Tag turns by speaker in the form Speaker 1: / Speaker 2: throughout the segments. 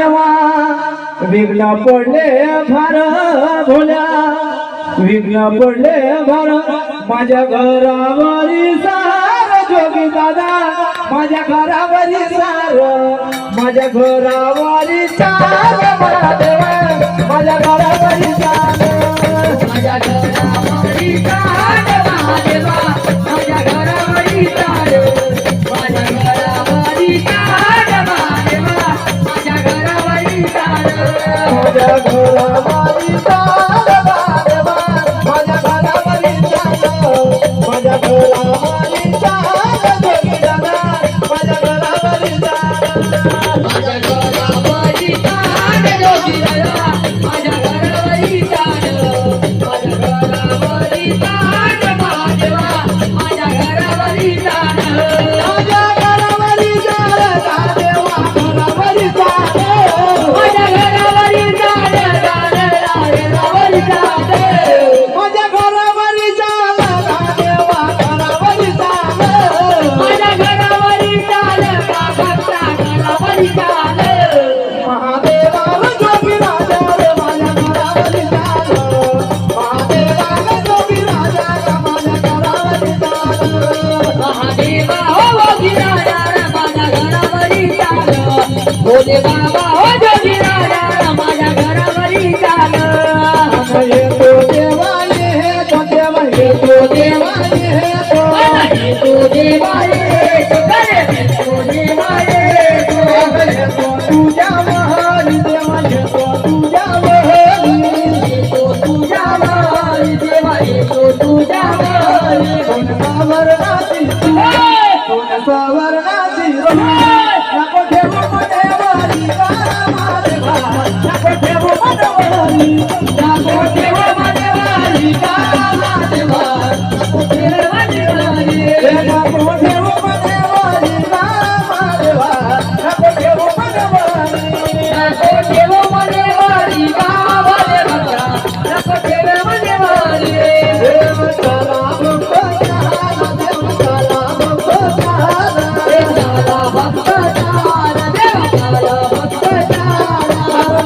Speaker 1: देवा विघ्न पडले भार भोल्या विघ्न पडले भार माझ्या घरावरी सार जोगी दादा माझ्या घरावरी सार माझ्या घरावरी सार देवा माझ्या घरावरी सार माझ्या घरावरी सार देवा माझ्या घरावरी सार माझ्या घरावरी सार देवा माझ्या घरावरी सार माझ्या घरावरी सार देवा माझ्या घरावरी सार माझ्या घरावरी सार जोगी दादा माझ्या घरावरी सार माझ्या घरावरी सार जोगी दादा माझ्या घरावरी सार माझ्या घरावरी सार महादेवा माझ्या घरावरी सार माझ्या घरावरी सार देवा घरावरी सार माझ्या घरावरी सार घरावरी सार माझ्या घरावरी सार देवा घरावरी सार माझ्या घरावरी सार भक्ता घरावरी सार महादेवा जोगी राजा माझ्या घरावरी सार महादेवा जोगी राजा माझ्या घरावरी सार महादेवा जोगी राजा माझ्या घरावरी सार भोले बाबा जोगी राजा माझ्या घरावरी सार ये तो देवा ये तो देवा ये तो देवा ये तो देवा ये तो करे तो देवा ये तो तुझ्या महारी देवा ये तो तुझ्या महारी ये तो तुझ्या महारी देवा ये तो तुझ्या महारी कोण सावरणाची कोण सावरणाची नको ठेवू देवारी महादेवा नको ठेवू देवारी नको ठेवू देवारी महादेवा नको ठेवू देवारी नको ठेवू देवारी महादेवा नको ठेवू देवारी नको ठेवू देवारी महादेवा नको ठेवू देवारी देव चला भक्ता देव चला भक्ता देव चला भक्ता देव चला भक्ता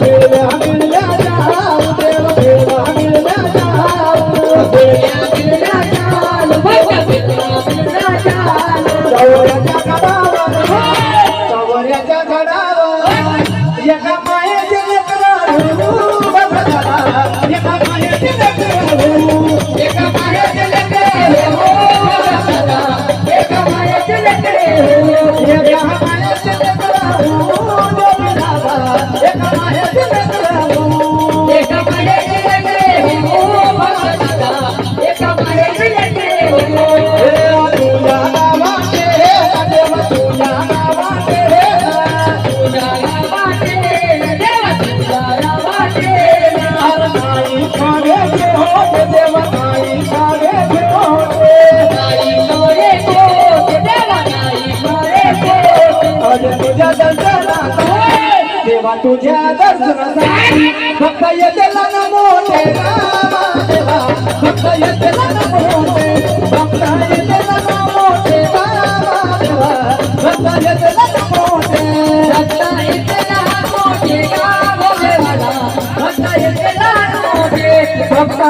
Speaker 1: देव मिलया जाओ देव मिलया जाओ देव मिलया जाओ भक्त मिलया जाओ सवऱ्याच्या घडावर एका मायेचे लेकरू बघा एका मायेचे लेकरू एका मायेचे लेकरू एका मायेचे लेकरू एका मायेचे लेकरू जोगी दादा एका मायेचे लेकरू एका मायेचे लेकरू दादा एका मायेचे लेकरू तुझ्या नावाचे देव तुझ्या नावाचे तुझ्या नावाचे देव तुझ्या नावाचे हर नाही खावे होते देव नाही खावे होते नाही मोरे होते देव नाही मोरे होते आज तुझ्या दर्शनासाठी देवा तुझ्या दर्शनासाठी भक्त येते ना मोठे देवा भक्त येते ना मोठे भक्त येते ना मोठे देवा भक्त येते ना मोठे भक्त येते ना मोठे भक्त येते ना मोठे भक्त